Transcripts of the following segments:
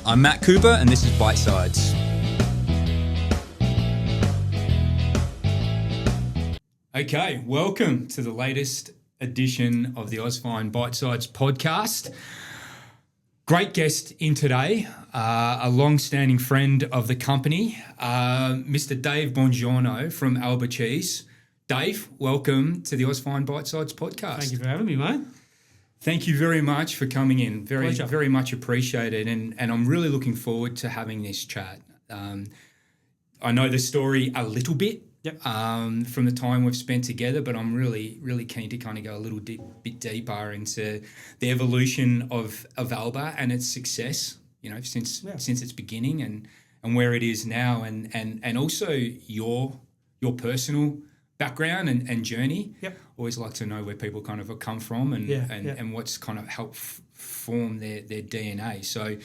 I'm Matt Cooper and this is Bite Sides. Okay, welcome to the latest edition of the Ausfine Bite Sides podcast. Great guest in today, a long-standing friend of the company, Mr. Dave Bongiorno from Alba Cheese. Dave, welcome to the Ausfine Bite Sides podcast. Thank you for having me, mate. Thank you very much for coming in. Pleasure. Very much appreciated, and I'm really looking forward to having this chat. I know the story a little bit from the time we've spent together, but I'm really keen to kind of go a little bit deeper into the evolution of Alba and its success, since its beginning and where it is now, and also your personal background and journey. Yep. Always like to know where people kind of come from and what's kind of helped form their DNA. So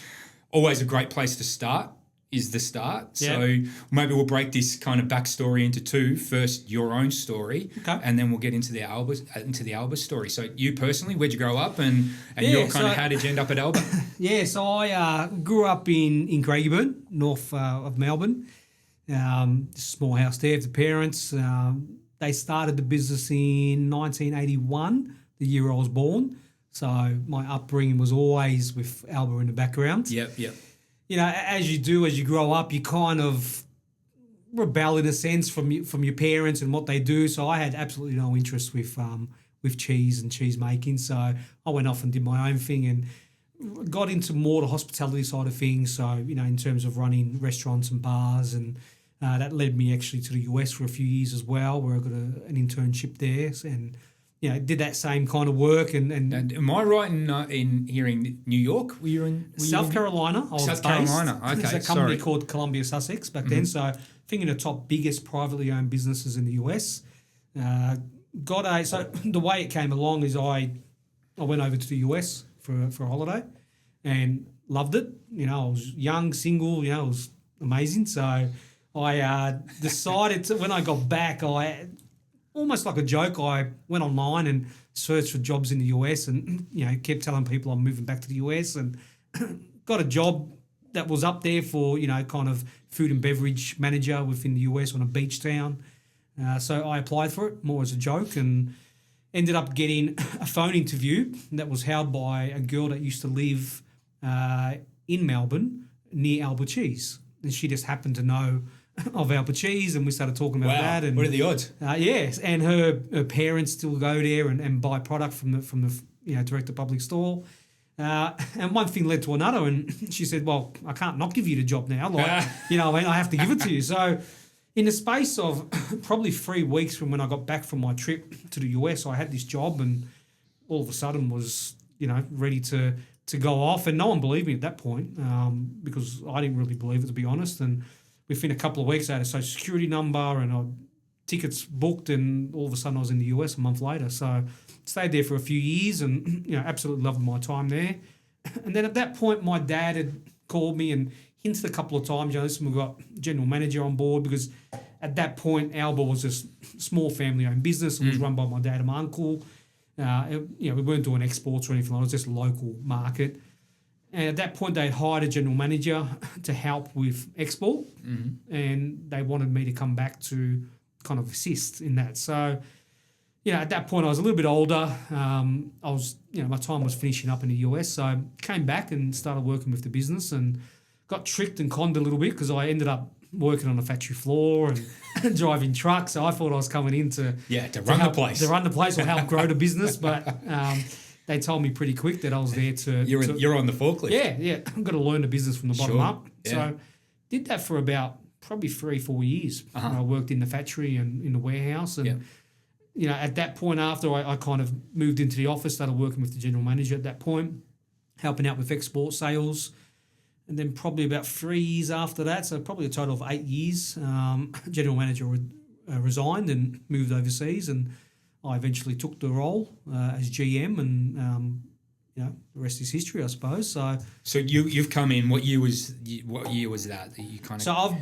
always a great place to start is the start. Yeah. So maybe we'll break this kind of backstory into two. First, your own story, okay, and then we'll get into the Alba story. So you personally, where'd you grow up, and how did you end up at Alba? Yeah, so I grew up in Craigieburn, north of Melbourne. Small house there with the parents. They started the business in 1981, the year I was born. So my upbringing was always with Alba in the background. Yep. As you do, as you grow up, you kind of rebel in a sense from your parents and what they do. So I had absolutely no interest with cheese and cheese making. So I went off and did my own thing and got into more the hospitality side of things. So, in terms of running restaurants and bars, and that led me actually to the US for a few years as well, where I got an internship there and did that same kind of work. And am I right in hearing New York? Were you in South Carolina? South Carolina. Okay, there's a company called Columbia Sussex back then. So I think in the top biggest privately owned businesses in the US. So the way it came along is I went over to the US for a holiday and loved it. I was young, single. It was amazing. So I decided to, when I got back, almost like a joke, I went online and searched for jobs in the US and, kept telling people I'm moving back to the US, and got a job that was up there for, kind of food and beverage manager within the US on a beach town. So I applied for it more as a joke and ended up getting a phone interview that was held by a girl that used to live in Melbourne near Alba Cheese. And she just happened to know of Alba Cheese, and we started talking about that. And what are the odds? Yes, and her parents still go there and buy product from the direct to public store. And one thing led to another, and she said, "Well, I can't not give you the job now. I have to give it to you." So, in the space of probably 3 weeks from when I got back from my trip to the US, I had this job, and all of a sudden was ready to go off, and no one believed me at that point because I didn't really believe it, to be honest. And within a couple of weeks, I had a social security number and tickets booked, and all of a sudden I was in the US a month later. So stayed there for a few years and absolutely loved my time there. And then at that point, my dad had called me and hinted a couple of times, listen, we've got general manager on board, because at that point, Alba was a small family-owned business. It was run by my dad and my uncle. We weren't doing exports or anything like that. It was just a local market. And at that point, they'd hired a general manager to help with export, and they wanted me to come back to kind of assist in that. So, at that point, I was a little bit older. My time was finishing up in the US, so I came back and started working with the business and got tricked and conned a little bit because I ended up working on a factory floor and driving trucks. So I thought I was coming in to run the place or help grow the business, but they told me pretty quick that I was there to... You're on the forklift. Yeah. I've got to learn the business from the bottom up. Yeah. So did that for about probably 3-4 years. I worked in the factory and in the warehouse. And, at that point after I kind of moved into the office, started working with the general manager at that point, helping out with export sales. And then probably about 3 years after that, so probably a total of 8 years, general manager resigned and moved overseas, and I eventually took the role as GM, and the rest is history, I suppose. So you've come in. What year was that you kind of? So I've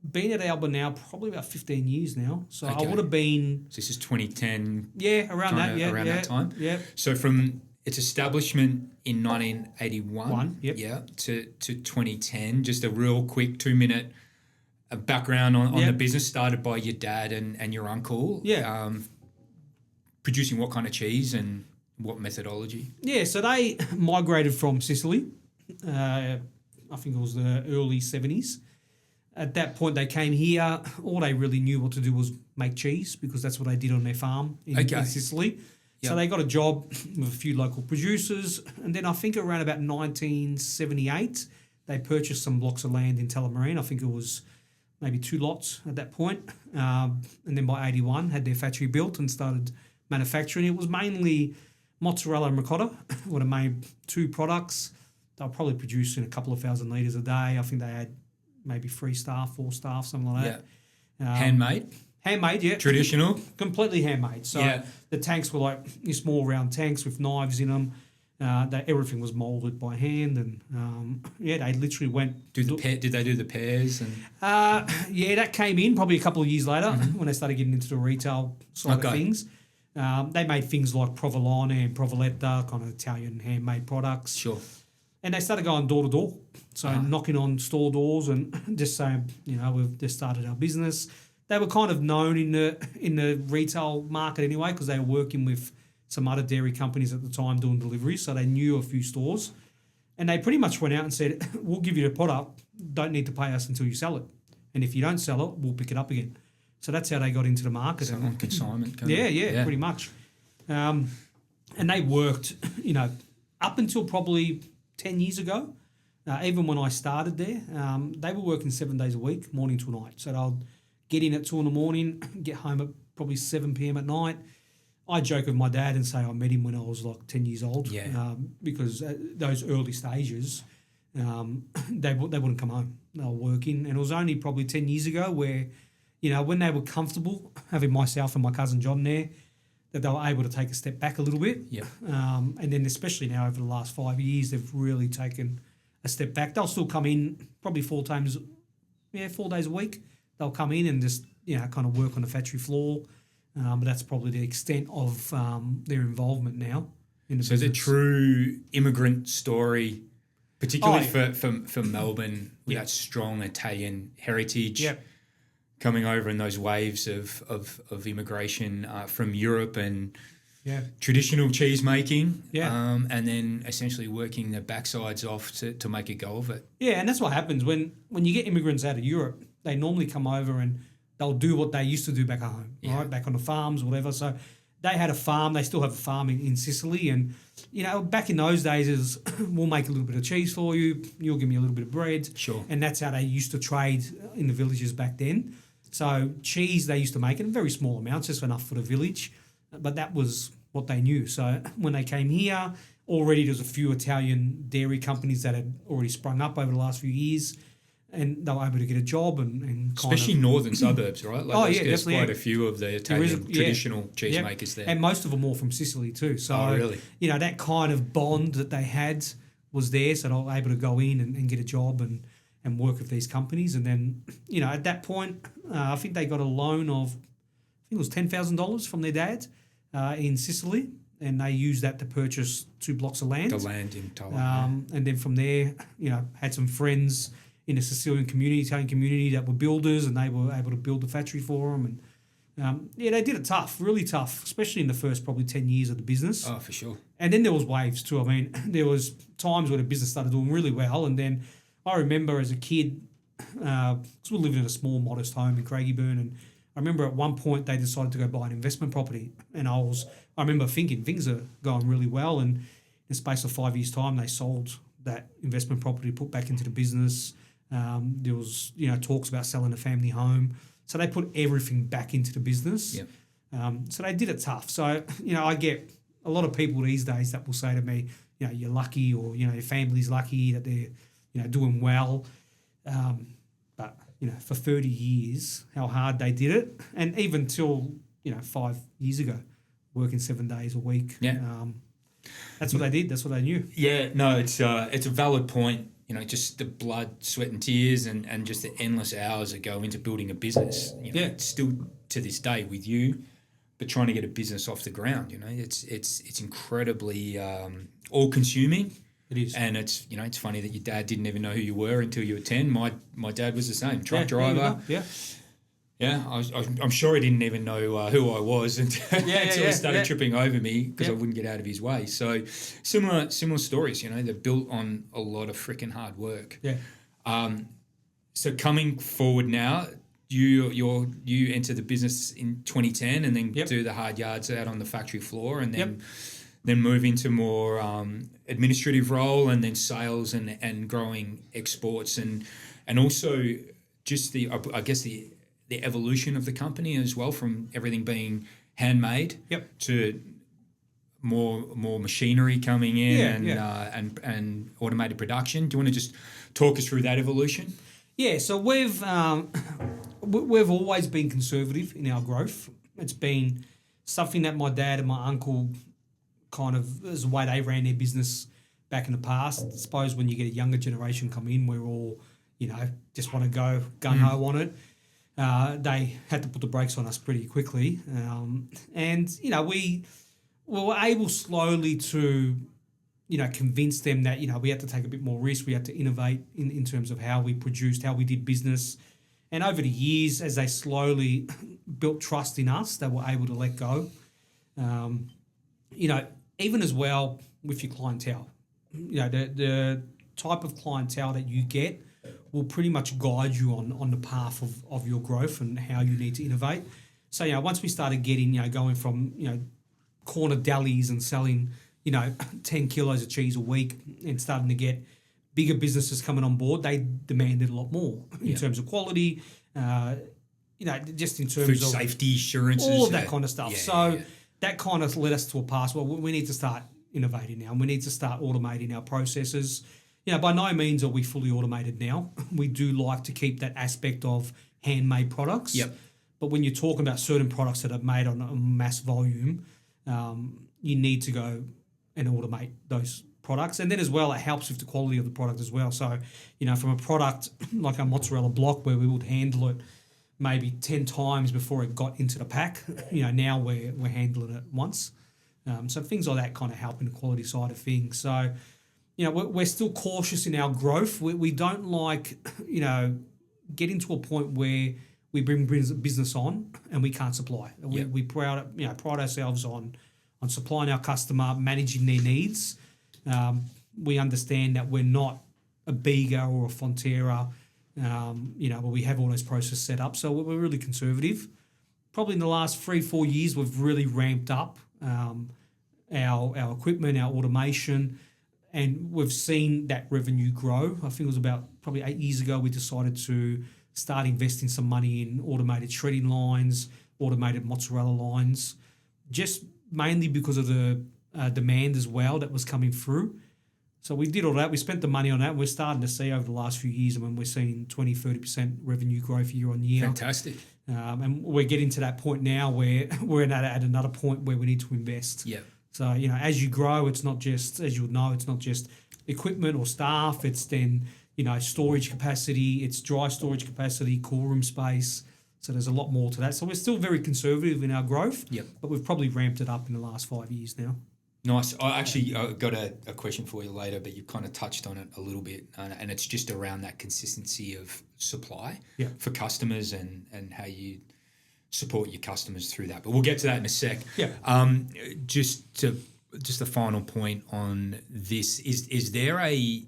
been at Alba now probably about 15 years now. So okay. I would have been. So this is 2010. Yeah, around that. Yeah, around that time. Yeah. So from its establishment in 1981. Yep. Yeah, to 2010. Just a real quick 2-minute background on the business. Started by your dad and your uncle. Yeah. Producing what kind of cheese and what methodology? Yeah, so they migrated from Sicily. I think it was the early 70s. At that point, they came here. All they really knew what to do was make cheese because that's what they did on their farm in Sicily. Yep. So they got a job with a few local producers. And then I think around about 1978, they purchased some blocks of land in Tullamarine. I think it was maybe 2 lots at that point. And then by 81, had their factory built and started manufacturing. It was mainly mozzarella and ricotta, would have made 2 products. They were probably producing a couple of thousand litres a day. I think they had maybe 3 staff, 4 staff, something like that. Yeah. Handmade? Handmade, yeah. Traditional? Completely handmade. So the tanks were like these small round tanks with knives in them. Everything was moulded by hand, and they literally went. Did they do the pears? And that came in probably a couple of years later when they started getting into the retail side of things. They made things like provolone and provoletta, kind of Italian handmade products. Sure. And they started going door to door, so knocking on store doors and just saying, we've just started our business. They were kind of known in the retail market anyway because they were working with some other dairy companies at the time doing deliveries, so they knew a few stores. And they pretty much went out and said, we'll give you the product, don't need to pay us until you sell it. And if you don't sell it, we'll pick it up again. So that's how they got into the market. So on consignment. Yeah, pretty much. And they worked, up until probably 10 years ago, even when I started there, they were working 7 days a week, morning to night. So they'll get in at 2 in the morning, get home at probably 7 p.m. at night. I joke with my dad and say I met him when I was like 10 years old because those early stages, they wouldn't come home. They were working. And it was only probably 10 years ago where, when they were comfortable having myself and my cousin John there, that they were able to take a step back a little bit. Yeah. And then especially now over the last 5 years, they've really taken a step back. They'll still come in probably 4 days a week. They'll come in and just, kind of work on the factory floor. But that's probably the extent of their involvement now in the business. So the true immigrant story, particularly for Melbourne, with that strong Italian heritage. Yep. Coming over in those waves of immigration from Europe and traditional cheese making, and then essentially working their backsides off to make a go of it. Yeah, and that's what happens when you get immigrants out of Europe. They normally come over and they'll do what they used to do back at home, right? Back on the farms, whatever. So they had a farm. They still have a farm in Sicily. And, back in those days is we'll make a little bit of cheese for you. You'll give me a little bit of bread. Sure. And that's how they used to trade in the villages back then. So cheese they used to make in very small amounts, just enough for the village. But that was what they knew. So when they came here, already there was a few Italian dairy companies that had already sprung up over the last few years. And they were able to get a job and especially northern suburbs, right? There's quite a few of the Italian traditional cheesemakers there. And most of them all from Sicily too. So, really? That kind of bond that they had was there. So they were able to go in and get a job and work with these companies. And then, at that point, I think they got a loan of, I think it was $10,000 from their dad in Sicily. And they used that to purchase 2 blocks of land. The land in Thailand. And then from there, had some friends in the Sicilian community, Italian community that were builders, and they were able to build the factory for them. And they did it tough, really tough, especially in the first probably 10 years of the business. Oh, for sure. And then there was waves too. I mean, there was times where the business started doing really well, and then I remember as a kid, because we were living in a small, modest home in Craigieburn, and I remember at one point they decided to go buy an investment property, and I remember thinking things are going really well, and in the space of 5 years' time, they sold that investment property, put back into the business. There was, talks about selling a family home. So they put everything back into the business. Yep. So they did it tough. So, I get a lot of people these days that will say to me, you're lucky, or, your family's lucky that they're, doing well. But, for 30 years, how hard they did it. And even till, 5 years ago, working 7 days a week. Yeah. That's what they did. That's what they knew. Yeah, no, it's a valid point. Just the blood, sweat and tears and just the endless hours that go into building a business. It's still to this day with you, but trying to get a business off the ground, it's incredibly all consuming. It is. And it's funny that your dad didn't even know who you were until you were 10. My dad was the same, truck driver. Yeah, I'm sure he didn't even know who I was until he started tripping over me because I wouldn't get out of his way. So similar stories, they're built on a lot of freaking hard work. Yeah. So coming forward now, you enter the business in 2010 and then do the hard yards out on the factory floor and then move into more administrative role and then sales and growing exports and also just the evolution of the company as well, from everything being handmade to more machinery coming in and automated production. Do you want to just talk us through that evolution? Yeah, so we've always been conservative in our growth. It's been something that my dad and my uncle kind of, as the way they ran their business back in the past. I suppose when you get a younger generation come in, we're all, just want to go gung-ho on it. They had to put the brakes on us pretty quickly. And we were able slowly to, convince them that, we had to take a bit more risk. We had to innovate in terms of how we produced, how we did business. And over the years, as they slowly built trust in us, they were able to let go. Even as well with your clientele, the type of clientele that you get will pretty much guide you on the path of your growth and how you need to innovate. So, once we started getting, going from, corner delis and selling, 10 kilos of cheese a week and starting to get bigger businesses coming on board, they demanded a lot more in terms of quality, just in terms food of safety assurances, all of that kind of stuff. That kind of led us to a path where we need to start innovating now and we need to start automating our processes. By no means are we fully automated now. We do like to keep that aspect of handmade products. Yep. But when you're talking about certain products that are made on a mass volume, you need to go and automate those products. And then as well, it helps with the quality of the product as well. So, from a product like a mozzarella block where we would handle it maybe 10 times before it got into the pack, now we're handling it once. So things like that kind of help in the quality side of things. So, we're still cautious in our growth. We don't like, getting to a point where we bring business on and we can't supply. We pride ourselves on supplying our customer, managing their needs. We understand that we're not a Bega or a Fonterra, where we have all those processes set up. So we're really conservative. Probably in the last 3-4 years, we've really ramped up our equipment, our automation, and we've seen that revenue grow. I think it was about probably 8 years ago we decided to start investing some money in automated shredding lines, automated mozzarella lines, just mainly because of the demand as well that was coming through. So we did all that. We spent the money on that. We're starting to see over the last few years, we're seeing 20-30% revenue growth year on year. Fantastic. And we're getting to that point now where we're at another point where we need to invest. Yeah. So, as you grow, it's not just, as you'll know, it's not just equipment or staff. It's then, storage capacity, it's dry storage capacity, cool room space. So there's a lot more to that. So we're still very conservative in our growth, but we've probably ramped it up in the last 5 years now. Nice. I actually got a question for you later, but you've kind of touched on it a little bit, and it's just around that consistency of supply for customers and how you support your customers through that. But we'll get to that in a sec. Yeah. Just a final point on this. Is there a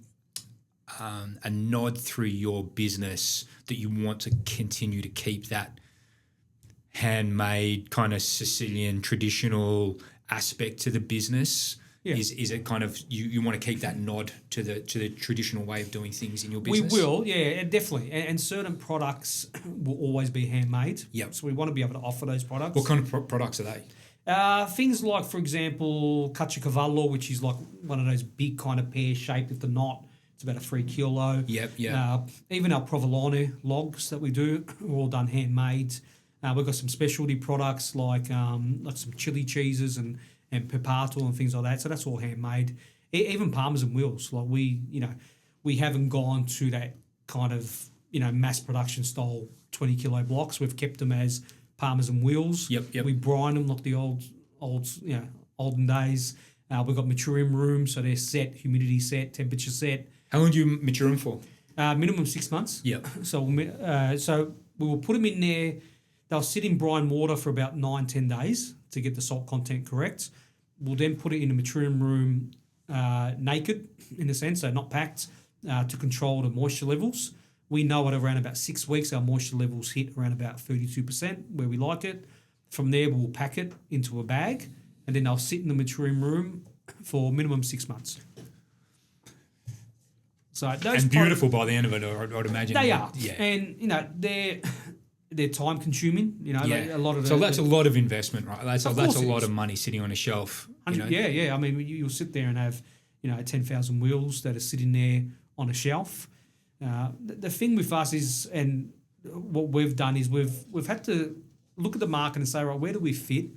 nod through your business that you want to continue to keep that handmade kind of Sicilian traditional aspect to the business? Yeah. Is it kind of you want to keep that nod to the traditional way of doing things in your business? We will, yeah, definitely. And certain products will always be handmade. Yep. So we want to be able to offer those products. What kind of products are they? Things like, for example, caciocavallo, which is like one of those big kind of pear-shaped with the knot. It's about a 3 kilo. Yep. Even our provolone logs that we do are all done handmade. We've got some specialty products like some chili cheeses and pepato and things like that. So that's all handmade. Even parmesan wheels. Like we haven't gone to that kind of mass production style 20 kilo blocks. We've kept them as Parmesan wheels. Yep. We brine them like the olden days. We've got maturing rooms, so they're set, humidity set, temperature set. How long do you mature them for? Minimum 6 months. Yep. So we will put them in there. They'll sit in brine water for about 9-10 days to get the salt content correct. We'll then put it in a maturing room naked, in a sense, so not packed, to control the moisture levels. We know at around about 6 weeks, our moisture levels hit around about 32%, where we like it. From there, we'll pack it into a bag, and then they'll sit in the maturing room for minimum 6 months. So those and beautiful by the end of it, I'd imagine. They are. Yeah. And, they're time consuming, Yeah. a lot of so that's a lot of investment, right? That's a lot is. of money sitting on a shelf. Yeah. I mean, you'll sit there and have, 10,000 wheels that are sitting there on a shelf. The thing with us is, and what we've done is we've had to look at the market and say, right, where do we fit?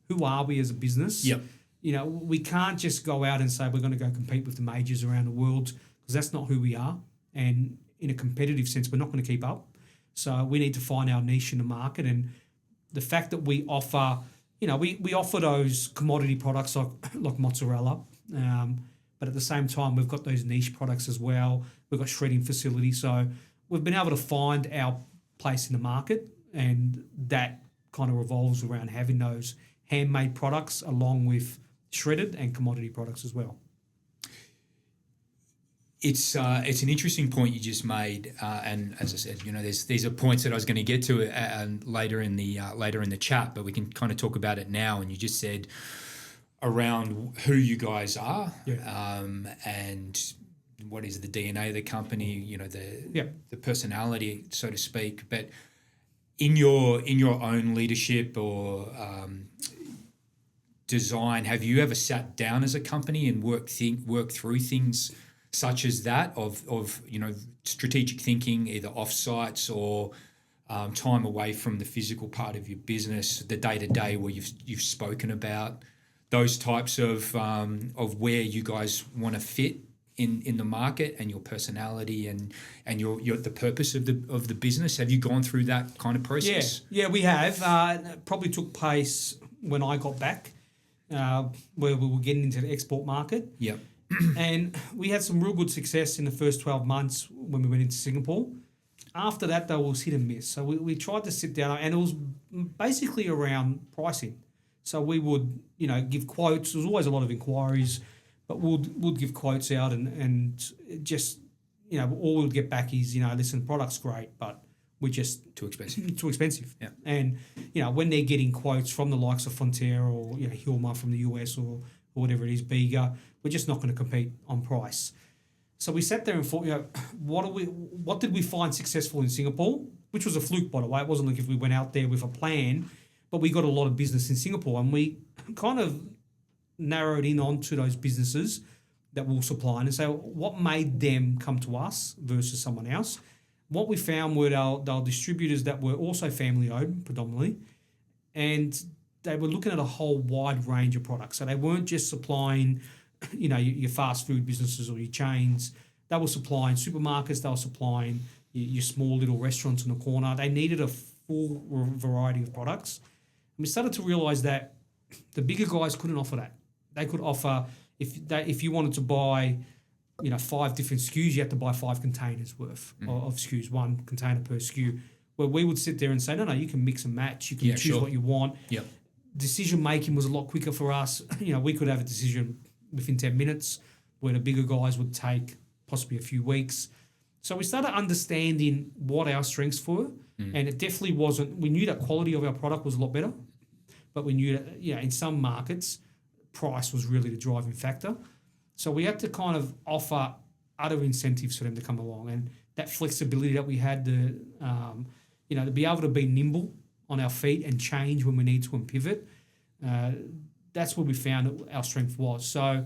Who are we as a business? Yep. We can't just go out and say we're going to go compete with the majors around the world, because that's not who we are. And in a competitive sense, we're not going to keep up. So we need to find our niche in the market. And the fact that we offer, we offer those commodity products like mozzarella, but at the same time, we've got those niche products as well. We've got shredding facility. So we've been able to find our place in the market, and that kind of revolves around having those handmade products along with shredded and commodity products as well. It's an interesting point you just made, and as I said, these are points that I was going to get to later in the chat, but we can kind of talk about it now. And you just said around who you guys are, and what is the DNA of the company, the personality, so to speak. But in your own leadership or design, have you ever sat down as a company and worked through things such as that of strategic thinking, either off-sites or time away from the physical part of your business, the day-to-day where you've spoken about those types of where you guys want to fit in the market and your personality and your the purpose of the business? Have you gone through that kind of process? Yeah, we have. It probably took place when I got back, where we were getting into the export market. Yep. And we had some real good success in the first 12 months when we went into Singapore. After that, though, it was hit and miss. So we tried to sit down, and it was basically around pricing. So we would, give quotes. There was always a lot of inquiries, but we'd give quotes out and just, all we'd get back is, listen, product's great, but we just... Too expensive. Too expensive. Yeah. And, when they're getting quotes from the likes of Fonterra or, Hilma from the US or whatever it is, Bega, we're just not going to compete on price. So we sat there and thought, what did we find successful in Singapore? Which was a fluke, by the way. It wasn't like if we went out there with a plan, but we got a lot of business in Singapore, and we kind of narrowed in onto those businesses that we'll supply and say what made them come to us versus someone else. What we found were our distributors that were also family-owned predominantly, and they were looking at a whole wide range of products. So they weren't just supplying, your fast food businesses or your chains. They were supplying supermarkets. They were supplying your small little restaurants in the corner. They needed a full variety of products. And we started to realise that the bigger guys couldn't offer that. They could offer, if you wanted to buy, 5 different SKUs, you had to buy 5 containers worth of SKUs, 1 container per SKU. Where we would sit there and say, no, you can mix and match. You can choose what you want. Yep. Decision making was a lot quicker for us. We could have a decision within 10 minutes, where the bigger guys would take possibly a few weeks. So we started understanding what our strengths were, and it definitely wasn't. We knew that quality of our product was a lot better, but we knew that in some markets, price was really the driving factor. So we had to kind of offer other incentives for them to come along, and that flexibility that we had to be able to be nimble on our feet and change when we need to and pivot. That's where we found that our strength was. So,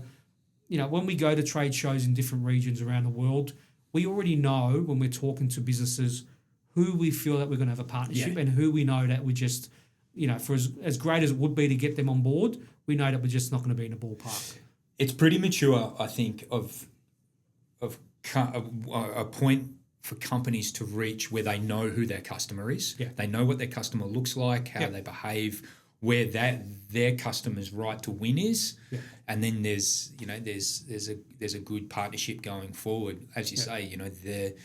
when we go to trade shows in different regions around the world, we already know when we're talking to businesses who we feel that we're going to have a partnership and who we know that we just, for as great as it would be to get them on board, we know that we're just not going to be in the ballpark. It's pretty mature, I think, of a point for companies to reach where they know who their customer is. Yeah. They know what their customer looks like, how they behave, where their customer's right to win is. Yeah. And then there's a good partnership going forward. As you say, the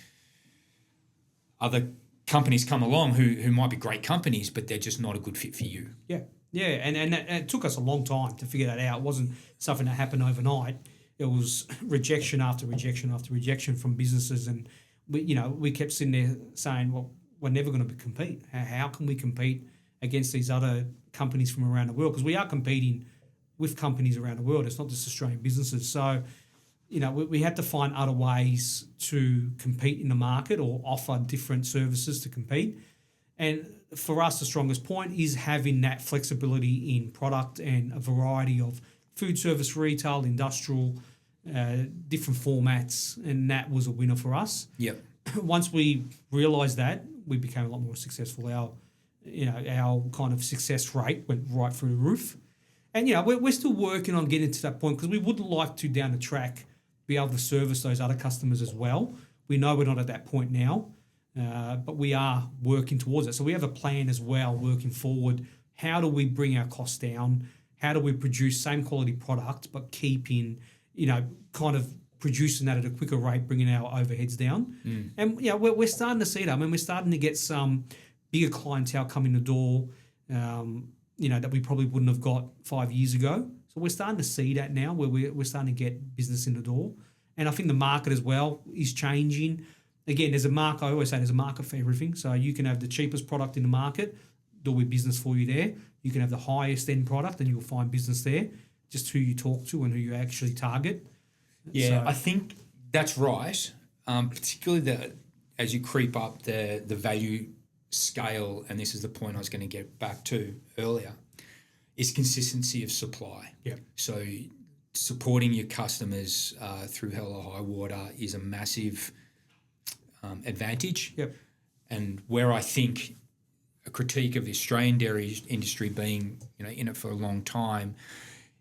other companies come along who might be great companies, but they're just not a good fit for you. Yeah. Yeah, and it took us a long time to figure that out. It wasn't something that happened overnight. It was rejection after rejection after rejection from businesses, and we kept sitting there saying, well, we're never going to compete. How can we compete against these other companies from around the world? Because we are competing with companies around the world. It's not just Australian businesses. So, we had to find other ways to compete in the market or offer different services to compete. And for us, the strongest point is having that flexibility in product and a variety of food service, retail, industrial, different formats, and that was a winner for us. Yep. Once we realised that, we became a lot more successful. Our kind of success rate went right through the roof. And we're still working on getting to that point because we would like to, down the track, be able to service those other customers as well. We know we're not at that point now, but we are working towards it. So we have a plan as well, working forward. How do we bring our costs down? How do we produce same quality product but keeping, kind of producing that at a quicker rate, bringing our overheads down? And we're starting to see that. I mean, we're starting to get some bigger clientele coming the door, that we probably wouldn't have got 5 years ago. So we're starting to see that now, where we're starting to get business in the door. And I think the market as well is changing. Again, I always say there's a market for everything. So you can have the cheapest product in the market, there'll be business for you there. You can have the highest end product and you'll find business there, just who you talk to and who you actually target. Yeah, I think that's right. Particularly as you creep up the value scale, and this is the point I was going to get back to earlier, is consistency of supply. Yeah. So supporting your customers through hell or high water is a massive advantage. Yep. And where I think a critique of the Australian dairy industry being in it for a long time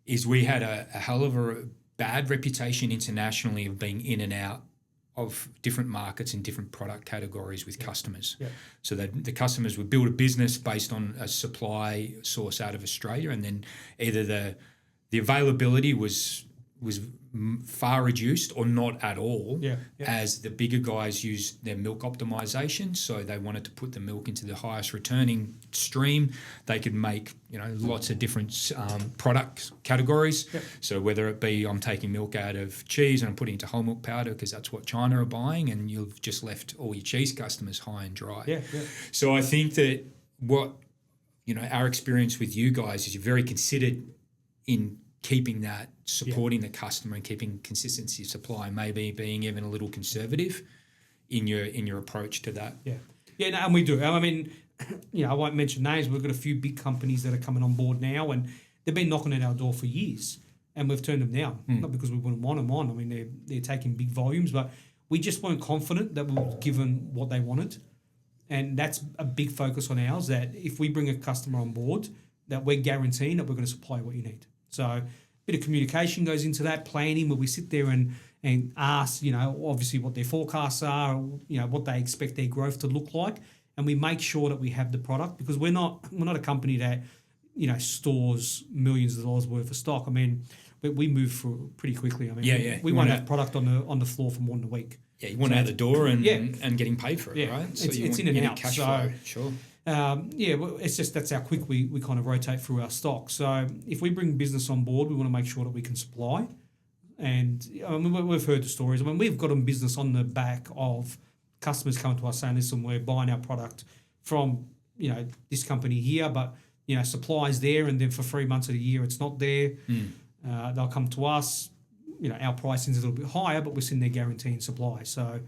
is we had a hell of a bad reputation internationally of being in and out of different markets and different product categories with customers. Yeah. So that the customers would build a business based on a supply source out of Australia, and then either the availability was far reduced or not at all, as the bigger guys used their milk optimization. So they wanted to put the milk into the highest returning stream. They could make lots of different product categories. Yep. So whether it be I'm taking milk out of cheese and I'm putting it into whole milk powder because that's what China are buying, and you've just left all your cheese customers high and dry. Yeah. So I think that what our experience with you guys is you're very considered in keeping that, supporting the customer and keeping consistency of supply, maybe being even a little conservative in your approach to that. Yeah, no, and we do. I mean, I won't mention names. We've got a few big companies that are coming on board now, and they've been knocking at our door for years, and we've turned them down. Not because we wouldn't want them on. I mean, they're taking big volumes, but we just weren't confident that we were given what they wanted, and that's a big focus on ours. That if we bring a customer on board, that we're guaranteeing that we're going to supply what you need. So a bit of communication goes into that, planning, where we sit there and ask, obviously what their forecasts are, what they expect their growth to look like, and we make sure that we have the product, because we're not a company that stores millions of dollars worth of stock. I mean, we move through pretty quickly. I mean, we won't have product on the floor for more than a week. Yeah, you want it out the door and getting paid for it, right? So it's in and out. Cash flow. Sure. It's just that's how quick we kind of rotate through our stock. So if we bring business on board, we want to make sure that we can supply. And we've heard the stories. I mean, we've got a business on the back of customers coming to us saying, listen, we're buying our product from this company here, but supply's there, and then for 3 months of the year it's not there. They'll come to us. Our pricing's a little bit higher, but we're sitting there guaranteeing supply. So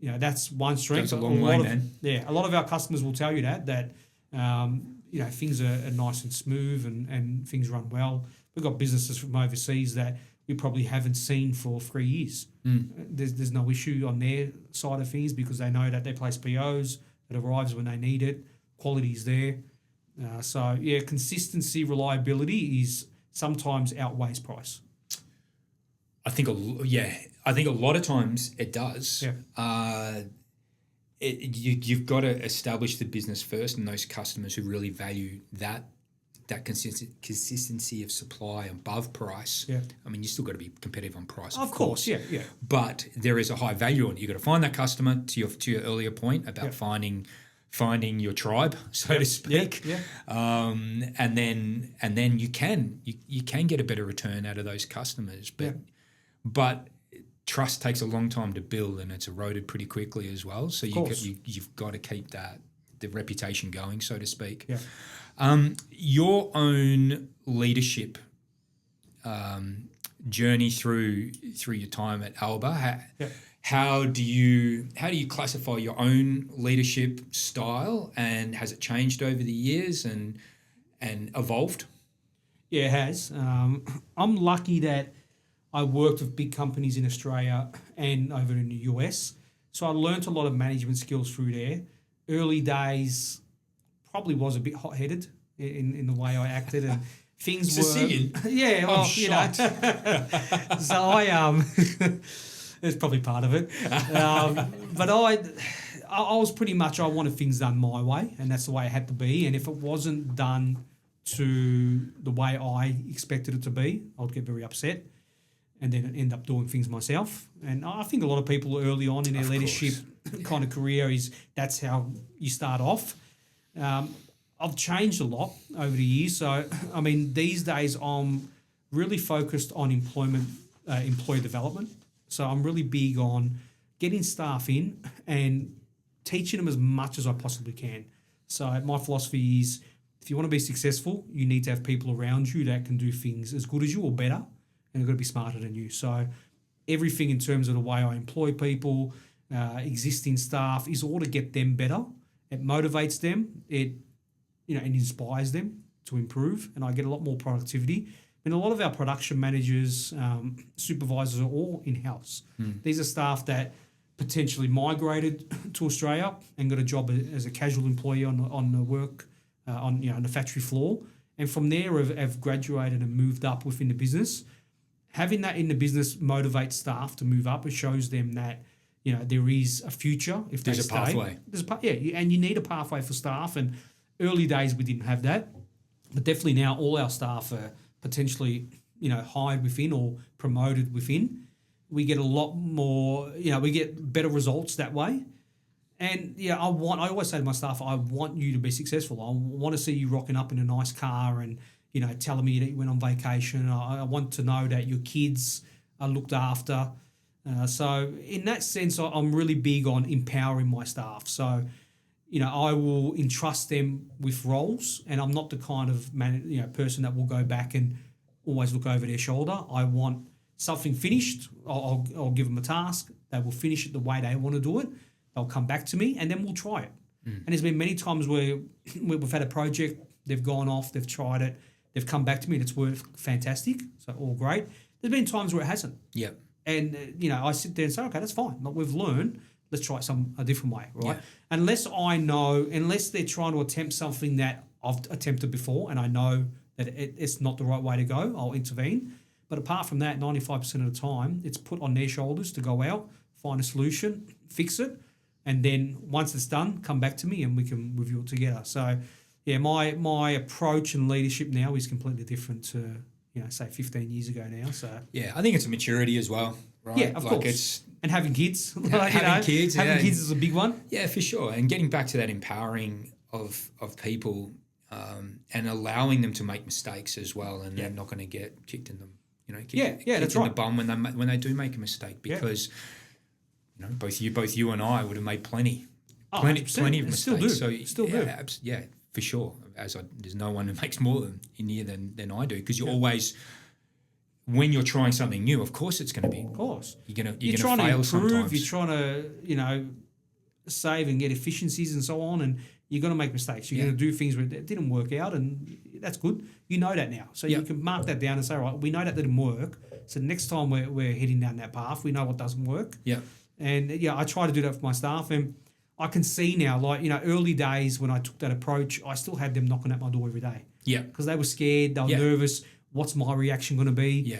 that's one strength. That's a long way, man. Yeah, a lot of our customers will tell you that things are nice and smooth and things run well. We've got businesses from overseas that we probably haven't seen for 3 years. There's no issue on their side of things because they know that they place POs, it arrives when they need it, quality's there. Consistency, reliability is sometimes outweighs price. I think a lot of times it does. Yeah. you've got to establish the business first, and those customers who really value that consistency of supply above price. Yeah. I mean, you still got to be competitive on price, Of course, yeah. But there is a high value on it. You've got to find that customer, to your earlier point about finding your tribe, so to speak. Yeah. And then you can get a better return out of those customers. But trust takes a long time to build, and it's eroded pretty quickly as well. So you've got to keep the reputation going, so to speak. Yeah. Your own leadership journey through your time at Alba. How do you classify your own leadership style, and has it changed over the years and evolved? Yeah, it has. I'm lucky that I worked with big companies in Australia and over in the US, so I learnt a lot of management skills through there. Early days, probably was a bit hot-headed in the way I acted, and things Sicilian. Yeah, well, you know. So I it's probably part of it. But I was pretty much, I wanted things done my way, and that's the way it had to be. And if it wasn't done to the way I expected it to be, I'd get very upset, and then end up doing things myself. And I think a lot of people early on in their leadership kind of career that's how you start off. I've changed a lot over the years. So, I mean, these days I'm really focused on employee development. So I'm really big on getting staff in and teaching them as much as I possibly can. So my philosophy is, if you want to be successful, you need to have people around you that can do things as good as you or better, and they've got to be smarter than you. So everything in terms of the way I employ people, existing staff, is all to get them better. It motivates them. It inspires them to improve, and I get a lot more productivity. And a lot of our production managers, supervisors are all in-house. These are staff that potentially migrated to Australia and got a job as a casual employee on the work, on the factory floor, and from there have graduated and moved up within the business. Having that in the business motivates staff to move up. It shows them that there is a future if they stay. There's a pathway. And you need a pathway for staff. And early days we didn't have that, but definitely now all our staff are potentially hired within or promoted within. We get a lot more. We get better results that way. And I always say to my staff, I want you to be successful. I want to see you rocking up in a nice car and telling me that you went on vacation. I want to know that your kids are looked after. So in that sense, I'm really big on empowering my staff. So I will entrust them with roles, and I'm not the kind of person that will go back and always look over their shoulder. I want something finished. I'll give them a task. They will finish it the way they want to do it. They'll come back to me, and then we'll try it. And there's been many times where we've had a project, they've gone off, they've tried it, they've come back to me, and it's worked fantastic. So all great. There's been times where it hasn't. Yeah. And I sit there and say, okay, that's fine. Like, we've learned. Let's try it a different way, right? Yeah. Unless they're trying to attempt something that I've attempted before, and I know that it's not the right way to go, I'll intervene. But apart from that, 95% of the time, it's put on their shoulders to go out, find a solution, fix it, and then once it's done, come back to me and we can review it together. So, yeah, my approach and leadership now is completely different to, say 15 years ago now. So yeah, I think it's a maturity as well, right? Yeah, of course. And having kids. Having kids is a big one. Yeah, for sure. And getting back to that empowering of people and allowing them to make mistakes as well, and they're not going to get kicked in the kicked that's in right. the bum when they do make a mistake, because both you and I would have made plenty of mistakes. Still do. Yeah, for sure. There's no one who makes more in here than I do, because you're always, when you're trying something new, of course it's going to be. Of course. You're going to trying fail to improve, sometimes. you're trying to, save and get efficiencies and so on, and you're going to make mistakes. You're going to do things where it didn't work out, and that's good. You know that now. So you can mark that down and say, right, we know that didn't work. So next time we're heading down that path, we know what doesn't work. Yeah. And, I try to do that for my staff. And I can see now, early days when I took that approach, I still had them knocking at my door every day. Yeah. Because they were scared, they were nervous. What's my reaction going to be? Yeah.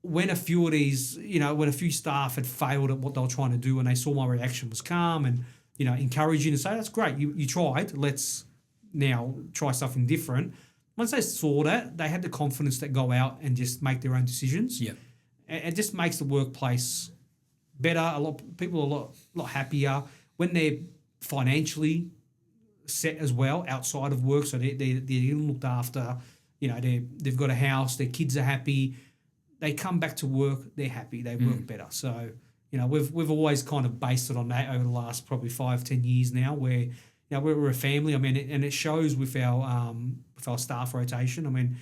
When a few of these, when a few staff had failed at what they were trying to do, and they saw my reaction was calm and encourage you to say, that's great, you tried, let's now try something different. Once they saw that, they had the confidence to go out and just make their own decisions. Yeah. And it just makes the workplace better. People are a lot happier when they're financially set as well outside of work. So they're looked after. They've got a house. Their kids are happy. They come back to work. They're happy. They work better. So we've always kind of based it on that over the last probably 5-10 years now, where we're a family. I mean, and it shows with our staff rotation. I mean,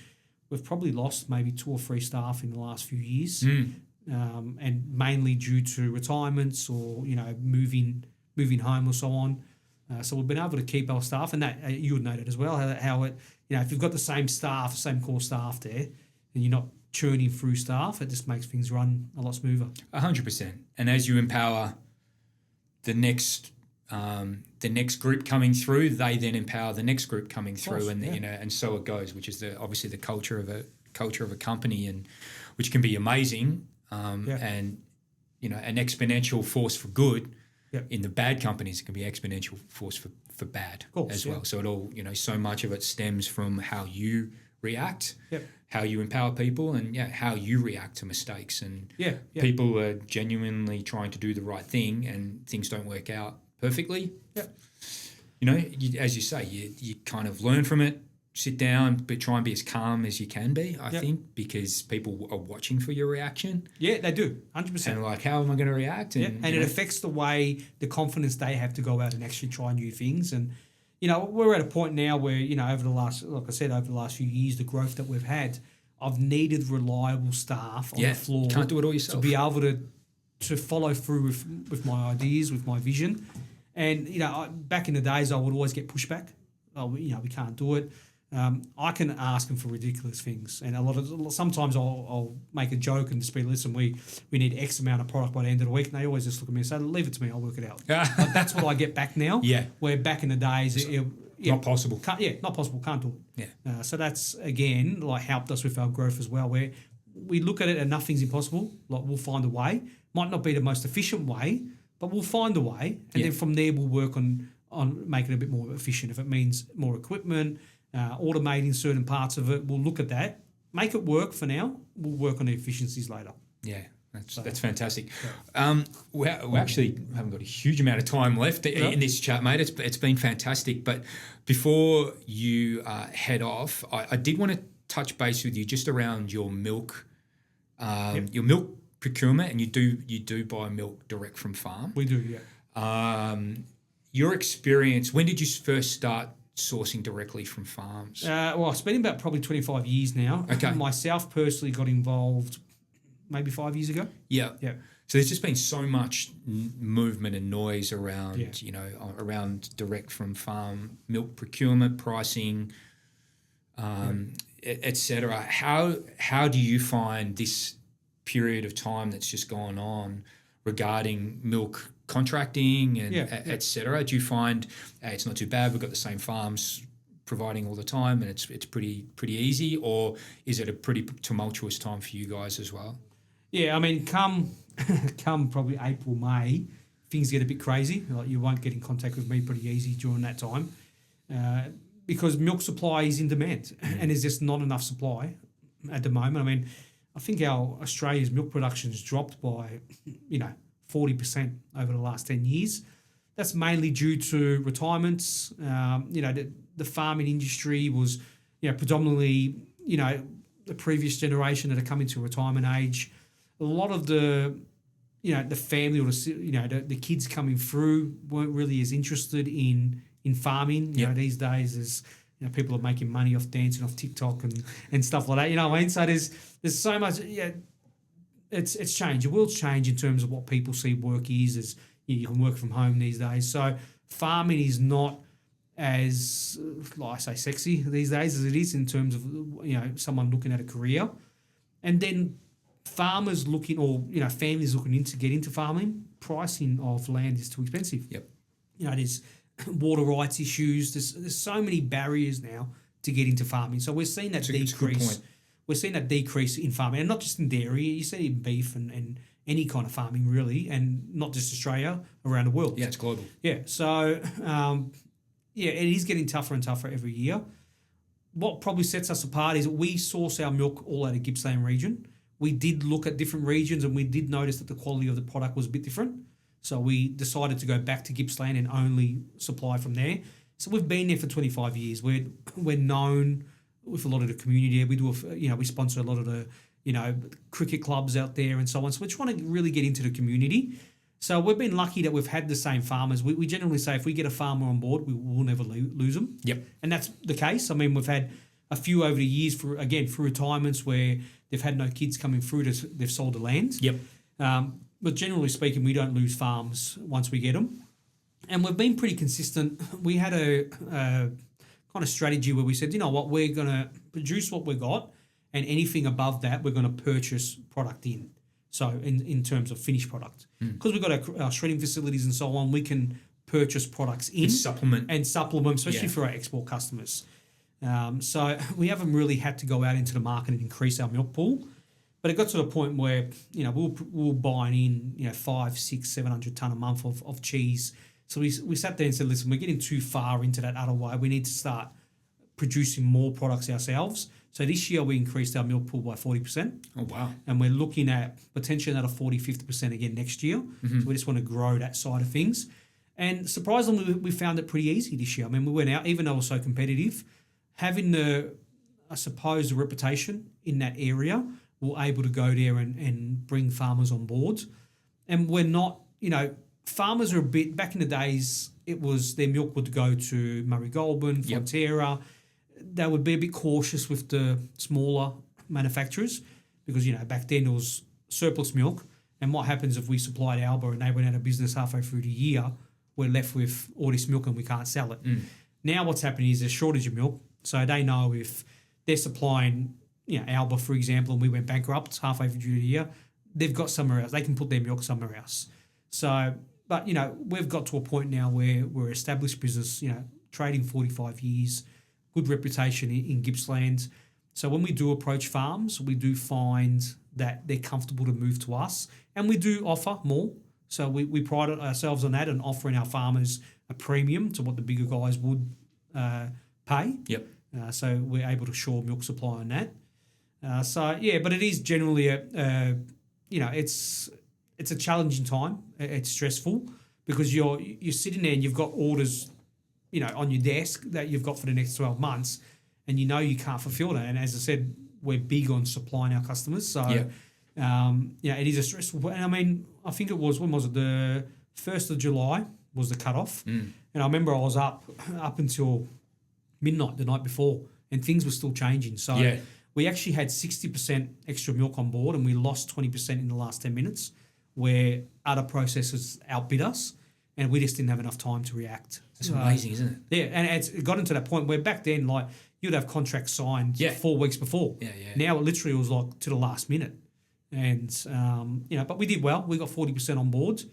we've probably lost maybe 2 or 3 staff in the last few years, and mainly due to retirements or moving home or so on. So we've been able to keep our staff, and that you would know that as well. How it if you've got the same core staff there, and you're not churning through staff, it just makes things run a lot smoother. 100%. And as you empower the next group coming through, they then empower the next group coming through, and so it goes, which is obviously the culture of a company, and which can be amazing, and an exponential force for good. Yep. In the bad companies, it can be exponential force for bad as well. So it all so much of it stems from how you react, how you empower people, and how you react to mistakes. And people are genuinely trying to do the right thing, and things don't work out perfectly. As you say, you kind of learn from it, sit down, but try and be as calm as you can be, I think, because people are watching for your reaction. Yeah, they do, 100%. And like, how am I going to react? And, it affects the way, the confidence they have to go out and actually try new things. And, we're at a point now where, over the last few years, the growth that we've had, I've needed reliable staff on the floor. You can't do it all yourself. To be able to follow through with my ideas, with my vision. And, back in the days, I would always get pushback. Oh, we can't do it. I can ask them for ridiculous things, and sometimes I'll make a joke and just be, listen, we need X amount of product by the end of the week, and they always just look at me and say, leave it to me, I'll work it out. But that's what I get back now. Yeah. Where back in the days, not possible. Not possible, can't do it. Yeah. So that's again helped us with our growth as well, where we look at it and nothing's impossible. Like, we'll find a way. Might not be the most efficient way, but we'll find a way, and then from there we'll work on making it a bit more efficient. If it means more equipment, automating certain parts of it, we'll look at that, make it work for now. We'll work on the efficiencies later. Yeah, that's fantastic. We actually haven't got a huge amount of time left in this chat, mate. It's been fantastic. But before you head off, I did want to touch base with you just around your milk, your milk procurement, and you do buy milk direct from farm. We do, yeah. Your experience, when did you first start sourcing directly from farms? It's been about probably 25 years now. Okay. Myself personally got involved maybe 5 years ago. Yeah. So there's just been so much movement and noise around, around direct from farm milk procurement, pricing, et cetera. How do you find this period of time that's just gone on regarding milk contracting and et cetera? Do you find it's not too bad, we've got the same farms providing all the time and it's pretty easy, or is it a pretty tumultuous time for you guys as well? Yeah, I mean, come probably April, May, things get a bit crazy. Like, you won't get in contact with me pretty easy during that time because milk supply is in demand and there's just not enough supply at the moment. I mean, I think Australia's milk production has dropped by, 40% over the last 10 years. That's mainly due to retirements. The farming industry was, predominantly, the previous generation that are coming to retirement age. A lot of the family or the kids coming through weren't really as interested in farming. These days as people are making money off dancing off TikTok and stuff like that. You know what I mean? So there's so much. It's changed. The world's changed in terms of what people see work is. As you can work from home these days. So farming is not as, like I say, sexy these days as it is in terms of someone looking at a career, and then farmers looking or families looking into get into farming. Pricing of land is too expensive. Yep. There's water rights issues. There's so many barriers now to get into farming. So we're seeing that decrease. We're seeing that decrease in farming, and not just in dairy. You see it in beef and any kind of farming really, and not just Australia, around the world. Yeah, it's global. Yeah, so it is getting tougher and tougher every year. What probably sets us apart is we source our milk all out of Gippsland region. We did look at different regions and we did notice that the quality of the product was a bit different. So we decided to go back to Gippsland and only supply from there. So we've been there for 25 years. We're known with a lot of the community. We do, we sponsor a lot of the, cricket clubs out there and so on. So we're trying to really get into the community. So we've been lucky that we've had the same farmers. We generally say if we get a farmer on board, we will never lose them. Yep. And that's the case. I mean, we've had a few over the years through retirements where they've had no kids coming through, they've sold the land. Yep. But generally speaking, we don't lose farms once we get them. And we've been pretty consistent. We had a kind of strategy where we said, you know what, we're going to produce what we got, and anything above that, we're going to purchase product in. So in terms of finished product. Because we've got our shredding facilities and so on, we can purchase products in. Supplement, especially for our export customers. So we haven't really had to go out into the market and increase our milk pool. But it got to the point where, we're buying in, 500, 600, 700 tonne a month of cheese. So we sat there and said, listen, we're getting too far into that other way. We need to start producing more products ourselves. So this year we increased our milk pool by 40%. Oh, wow. And we're looking at potentially another 40, 50% again next year. Mm-hmm. So we just want to grow that side of things. And surprisingly, we found it pretty easy this year. I mean, we went out, even though it was so competitive, having the reputation in that area, we're able to go there and bring farmers on board. And we're not, farmers are a bit, back in the days, it was their milk would go to Murray Goulburn, Fonterra. They would be a bit cautious with the smaller manufacturers because, back then it was surplus milk. And what happens if we supplied Alba and they went out of business halfway through the year, we're left with all this milk and we can't sell it. Now what's happening is there's a shortage of milk. So they know if they're supplying, Alba, for example, and we went bankrupt halfway through the year, they've got somewhere else. They can put their milk somewhere else. So, but, we've got to a point now where we're an established business, trading 45 years, good reputation in Gippsland. So when we do approach farms, we do find that they're comfortable to move to us, and we do offer more. So we pride ourselves on that and offering our farmers a premium to what the bigger guys would pay. Yep. So we're able to shore milk supply on that. But it is generally it's a challenging time. It's stressful because you're sitting there and you've got orders, on your desk that you've got for the next 12 months, and you can't fulfill that. And as I said, we're big on supplying our customers. So, it is a stressful. And I mean, I think it was, when was it? The 1st of July was the cutoff. And I remember I was up until midnight the night before, and things were still changing. So we actually had 60% extra milk on board, and we lost 20% in the last 10 minutes, where other processors outbid us, and we just didn't have enough time to react. That's amazing, isn't it? Yeah, and it got into that point where back then, like, you'd have contracts signed 4 weeks before. Yeah. Now it literally was like to the last minute. And, but we did well. We got 40% on board,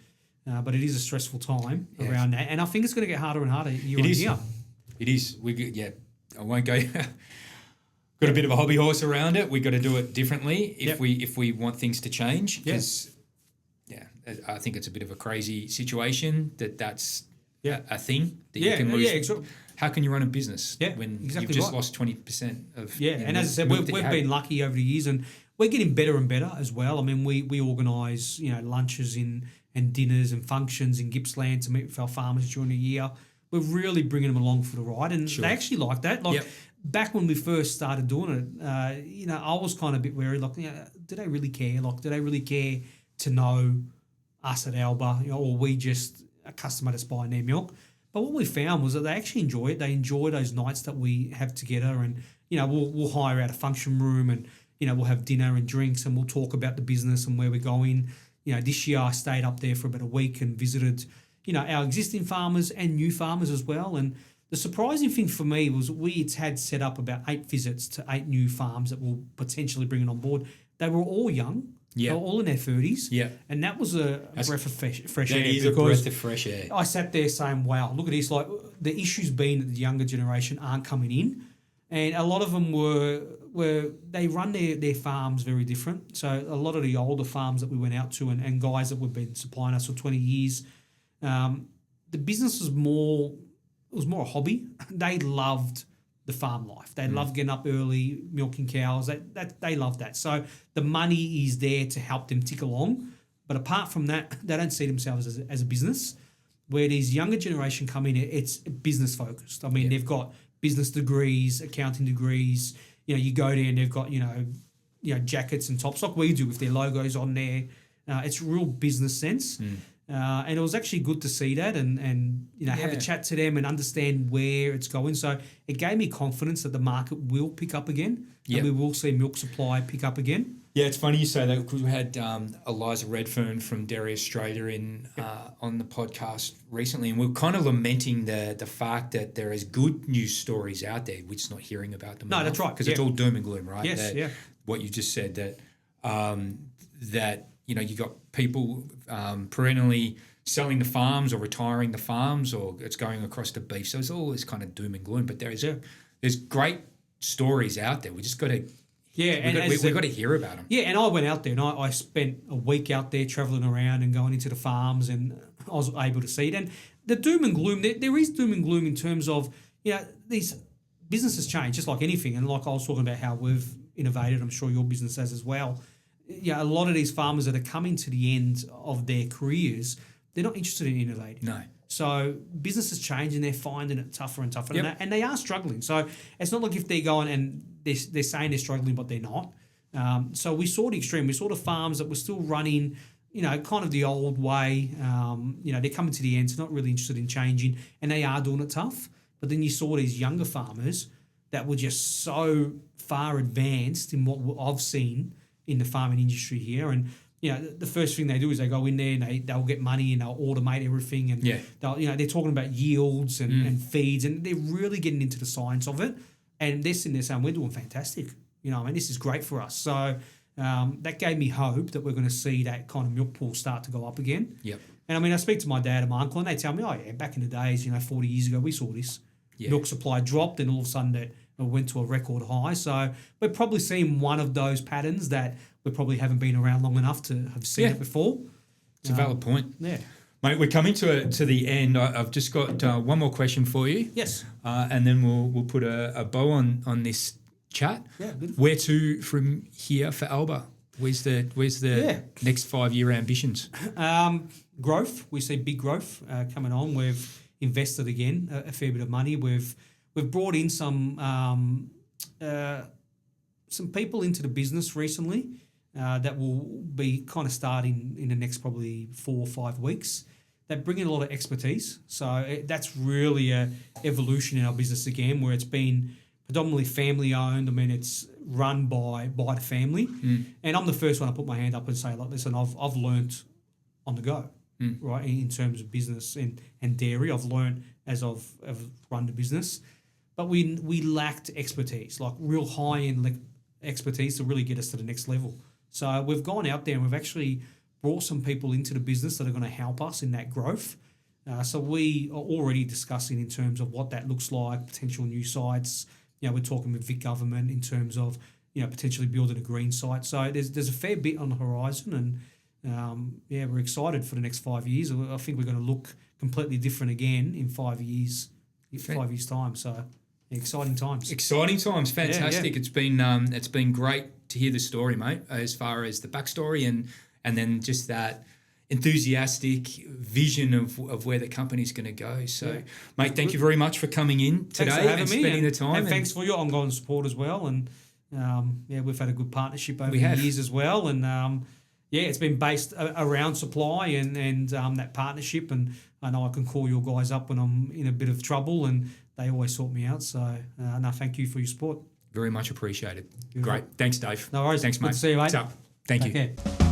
but it is a stressful time around that. And I think it's going to get harder and harder year on year. It is. I won't go... Got a bit of a hobby horse around it. We got to do it differently if we want things to change. Because, I think it's a bit of a crazy situation that's a thing that you can lose. Exactly. How can you run a business when you've just lost 20% of? And as I said, we've been lucky over the years, and we're getting better and better as well. I mean, we organise lunches and dinners and functions in Gippsland to meet with our farmers during the year. We're really bringing them along for the ride, and they actually like that. Back when we first started doing it, I was kind of a bit wary. Like, do they really care? Like, do they really care to know us at Alba, or we just a customer that's buying their milk? But what we found was that they actually enjoy it. They enjoy those nights that we have together, and we'll hire out a function room, and we'll have dinner and drinks, and we'll talk about the business and where we're going. This year I stayed up there for about a week and visited, our existing farmers and new farmers as well. And the surprising thing for me was we had set up about 8 visits to 8 new farms that we'll potentially bring on board. They were all young. They were all in their 30s. Yeah. And that was a breath of fresh air. That is a breath of fresh air. I sat there saying, wow, look at this. Like, the issue's been that the younger generation aren't coming in. And a lot of them were they run their farms very different. So a lot of the older farms that we went out to and guys that have been supplying us for 20 years, the business was more a hobby. They loved the farm life. They loved getting up early, milking cows. They loved that. So the money is there to help them tick along. But apart from that, they don't see themselves as a business. Where these younger generation come in, it's business focused. I mean, they've got business degrees, accounting degrees. You go there and they've got jackets and tops like we do with their logos on there. It's real business sense. And it was actually good to see that and have a chat to them and understand where it's going. So it gave me confidence that the market will pick up again and we will see milk supply pick up again. Yeah, it's funny you say that because we had Eliza Redfern from Dairy Australia on the podcast recently, and we we're kind of lamenting the fact that there is good news stories out there. We're just not hearing about them. No, that's right. Because it's all doom and gloom, right? Yes, What you just said, that you got people perennially selling the farms or retiring the farms, or it's going across to beef. So it's always kind of doom and gloom. But there's great stories out there. We just got to. Yeah, we've got to hear about them. Yeah, and I went out there and I spent a week out there travelling around and going into the farms, and I was able to see it. And the doom and gloom, there is doom and gloom in terms of, these businesses change just like anything. And like I was talking about how we've innovated, I'm sure your business has as well. A lot of these farmers that are coming to the end of their careers, they're not interested in innovating. No. So businesses change and they're finding it tougher and tougher. And they are struggling. So it's not like if they're going and they're saying they're struggling, but they're not. So we saw the extreme. We saw the farms that were still running, kind of the old way. They're coming to the end, so not really interested in changing, and they are doing it tough. But then you saw these younger farmers that were just so far advanced in what I've seen in the farming industry here. And the first thing they do is they go in there and they'll get money and they'll automate everything. And they're talking about yields and feeds, and they're really getting into the science of it. And they're sitting there saying, we're doing fantastic. This is great for us. So that gave me hope that we're going to see that kind of milk pool start to go up again. Yep. And I speak to my dad and my uncle, and they tell me, back in the days, 40 years ago, we saw this. Yeah. Milk supply dropped, and all of a sudden it went to a record high. So we're probably seeing one of those patterns that we probably haven't been around long enough to have seen it before. It's a valid point. Yeah. Mate, we're coming to the end. I've just got one more question for you. Yes. And then we'll put a bow on this chat. Yeah. Where to from here for Alba? Where's the next 5-year ambitions? Growth. We see big growth coming on. We've invested again a fair bit of money. We've brought in some people into the business recently that will be kind of starting in the next probably 4 or 5 weeks. They bring in a lot of expertise. So that's really a evolution in our business again, where it's been predominantly family owned. It's run by the family. And I'm the first one to put my hand up and say, listen, I've learnt on the go, right, in terms of business and dairy. I've learnt as I've run the business. But we lacked expertise, like real high-end expertise to really get us to the next level. So we've gone out there and we've actually brought some people into the business that are going to help us in that growth. So we are already discussing in terms of what that looks like, potential new sites. We're talking with Vic Government in terms of, potentially building a green site. So there's a fair bit on the horizon, and we're excited for the next 5 years. I think we're going to look completely different again in 5 years, 5 years' time. So exciting times. Exciting times, fantastic. Yeah. It's been great to hear the story, mate, as far as the backstory and then just that enthusiastic vision of where the company's going to go. So, mate, thank you very much for coming in today and spending the time. And thanks for your ongoing support as well. And we've had a good partnership over the years as well. And it's been based around supply and that partnership. And I know I can call your guys up when I'm in a bit of trouble, and they always sort me out. So, thank you for your support. Very much appreciated. Beautiful. Great. Thanks, Dave. No worries. Thanks, mate. Good to see you, mate. What's up? Thank you. Take care.